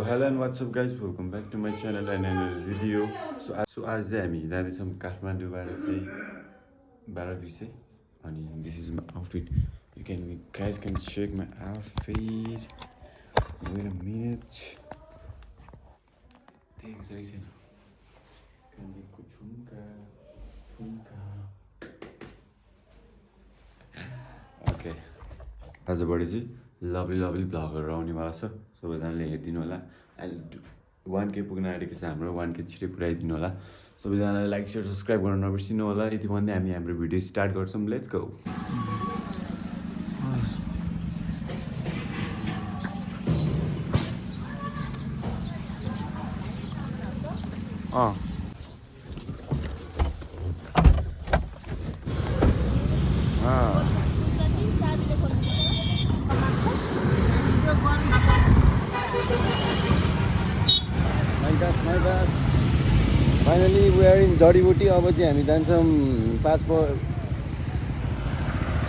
hello and what's up guys, welcome back to my channel and another video. So आज चाहिँ हामी जाँदैछौँ काठमाडौँबाट चाहिँ 12 बिसे अनि this is my outfit. You guys can check my outfit. Wait a minute. देखेको छ एकछिन. कानेको झुम्का. Okay. आजबाट चाहिँ लभली भ्लगहरू आउनेवाला छ. सबैजनाले हेरिदिनु होला. एन्ड 1K पुग्न आँटेको छ हाम्रो. 1K छिटै पुऱ्याइदिनु होला. सबैजनाले लाइक शेयर सब्सक्राइब गर्न नबिर्सिनु होला. यति भन्दै हामी हाम्रो भिडियो स्टार्ट गर्छौँ. Let's go. Finally we are in Jadibuti. अब चाहिँ हामी जान्छौँ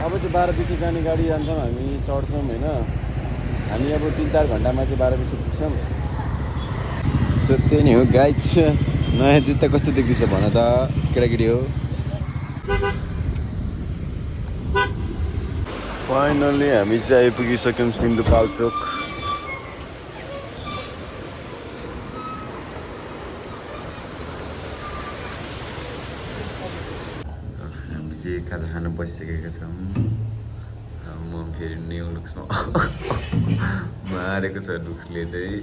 अब चाहिँ 12 बिसे जाने गाडी जान्छौँ. हामी चढ्छौँ होइन. हामी अब 3-4 घन्टामा चाहिँ 12 बिसे पुग्छौँ. सो त्यही नै हो गाइज. नयाँ जुत्ता कस्तो देख्दैछ भन त केटाकेटी हो. फाइनली हामी चाहिँ आइपुगिसक्यौँ सिन्धुपाल्चोक. खाजा खान बसिसकेका छौँ. म फेरि न्यु लुक्समा मारेको छ लुक्सले चाहिँ.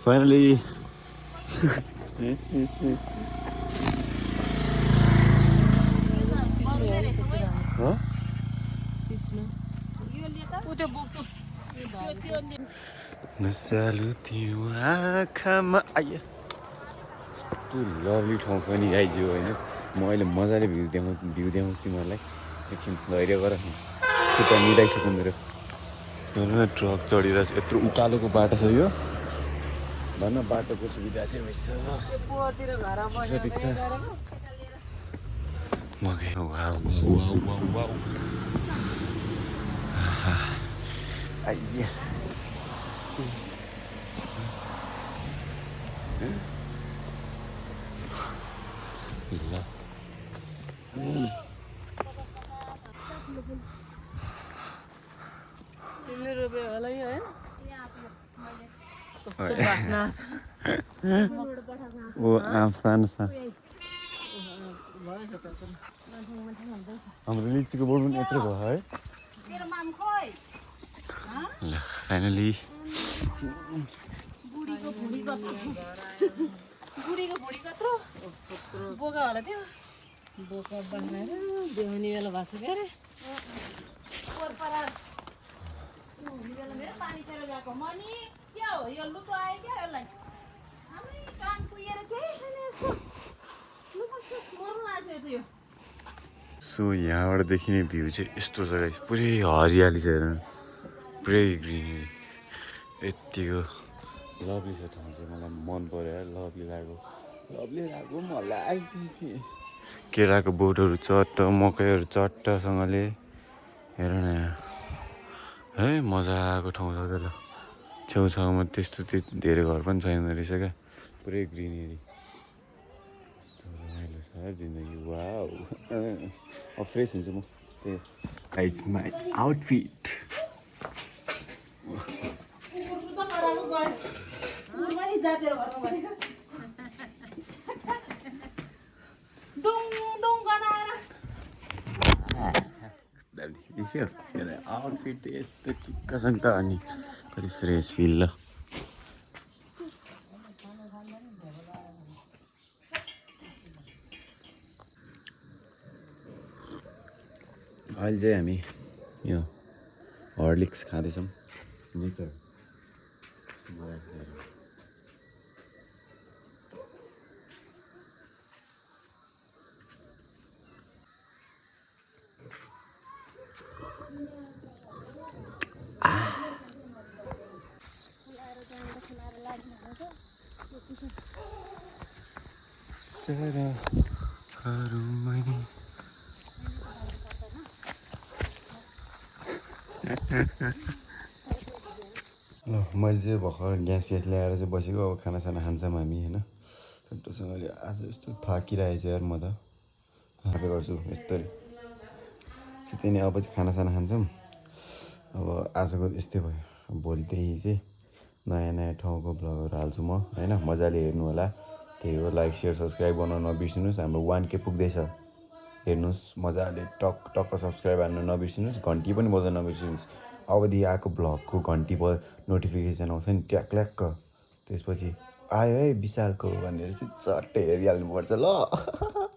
Finally. नसालु त्यो आँखामा आयो. कस्तो लभली ठाउँ छ नि गाइज यो होइन. म अहिले मजाले भ्यू देखाउँछु तिमीहरूलाई. एकछिन धैर्य गर. खुट्टा मिलाइसक्यो मेरो. ट्रक चढिरहेको छ. यत्रो उकालोको बाटो छ यो. भन बाटोको सुविधा चाहिँ भइस. ठिक छ. मकै वाउ आइया. ल ओ आफसान छ. हाम्रो लिचीको बोर्ड पनि यत्रो भयो है. ल फाइनली बोका होला त्यो बोका बनाएर देउनी बेला भएको छ के अरे. पानी चेर गएको मनी क्या हो यो लुटो आयो क्या यसलाई. हामी कान कुहिएर केही छैन यसको. मर्नु आएको थियो. सो यहाँबाट देखिने भ्यू चाहिँ यस्तो छ गाइस. पुरै हरियाली छ हेर्नु. पुरै ग्रिनरी. यत्तिको लभली छ ठाउँ चाहिँ. मलाई मन पर्यो यार. लभली लाग्यो मलाई. केराको बोटहरू चट्ट मकैहरू चट्टसँगले हेर न है. मजाको ठाउँ छ क्या. छेउछाउमा त्यस्तो धेरै घर पनि छैन रहेछ क्या. पुरै ग्रिनेरी. कस्तो रमाइलो छ. जिन्दगी वाउ अब फ्रेस हुन्छु म त्यही इट्स माई आउटफिट सुत्दा नराम्रो गयो कुकुरमा नि जातेर घरमा भनेको दुङ दुङ गनाएर देखियो आउटफिट त यस्तो टुक्का छ नि त अनि कति फ्रेस फिल ल अहिले चाहिँ हामी यो हर्लिक्स खाँदैछौँ नेचर ल मैले चाहिँ भर्खर ग्यास ल्याएर चाहिँ बसेको अब खानासाना खान्छौँ हामी होइन टोटोसँगले आज यस्तो थाकिरहेछ यार म त हापे गर्छु यस्तरी त्यही नै अब चाहिँ खानासाना खान्छौँ अब आजको यस्तै भयो भोलिदेखि चाहिँ नयाँ नयाँ ठाउँको भ्लगहरू हाल्छु म होइन मजाले हेर्नु होला त्यही हो लाइक सेयर सब्सक्राइब गर्न नबिर्सिनुहोस् हाम्रो 1K पुग्दैछ हेर्नुहोस् मजाले टक्क सब्सक्राइब हान्नु नबिर्सिनुहोस् घन्टी पनि बजाउन नबिर्सिनुहोस् अबदेखि आएको भ्लगको घन्टी नोटिफिकेसन आउँछ नि ट्याक्ल्याक्क त्यसपछि आयो है विशालको भनेर चाहिँ चट्टै हेरिहाल्नुपर्छ ल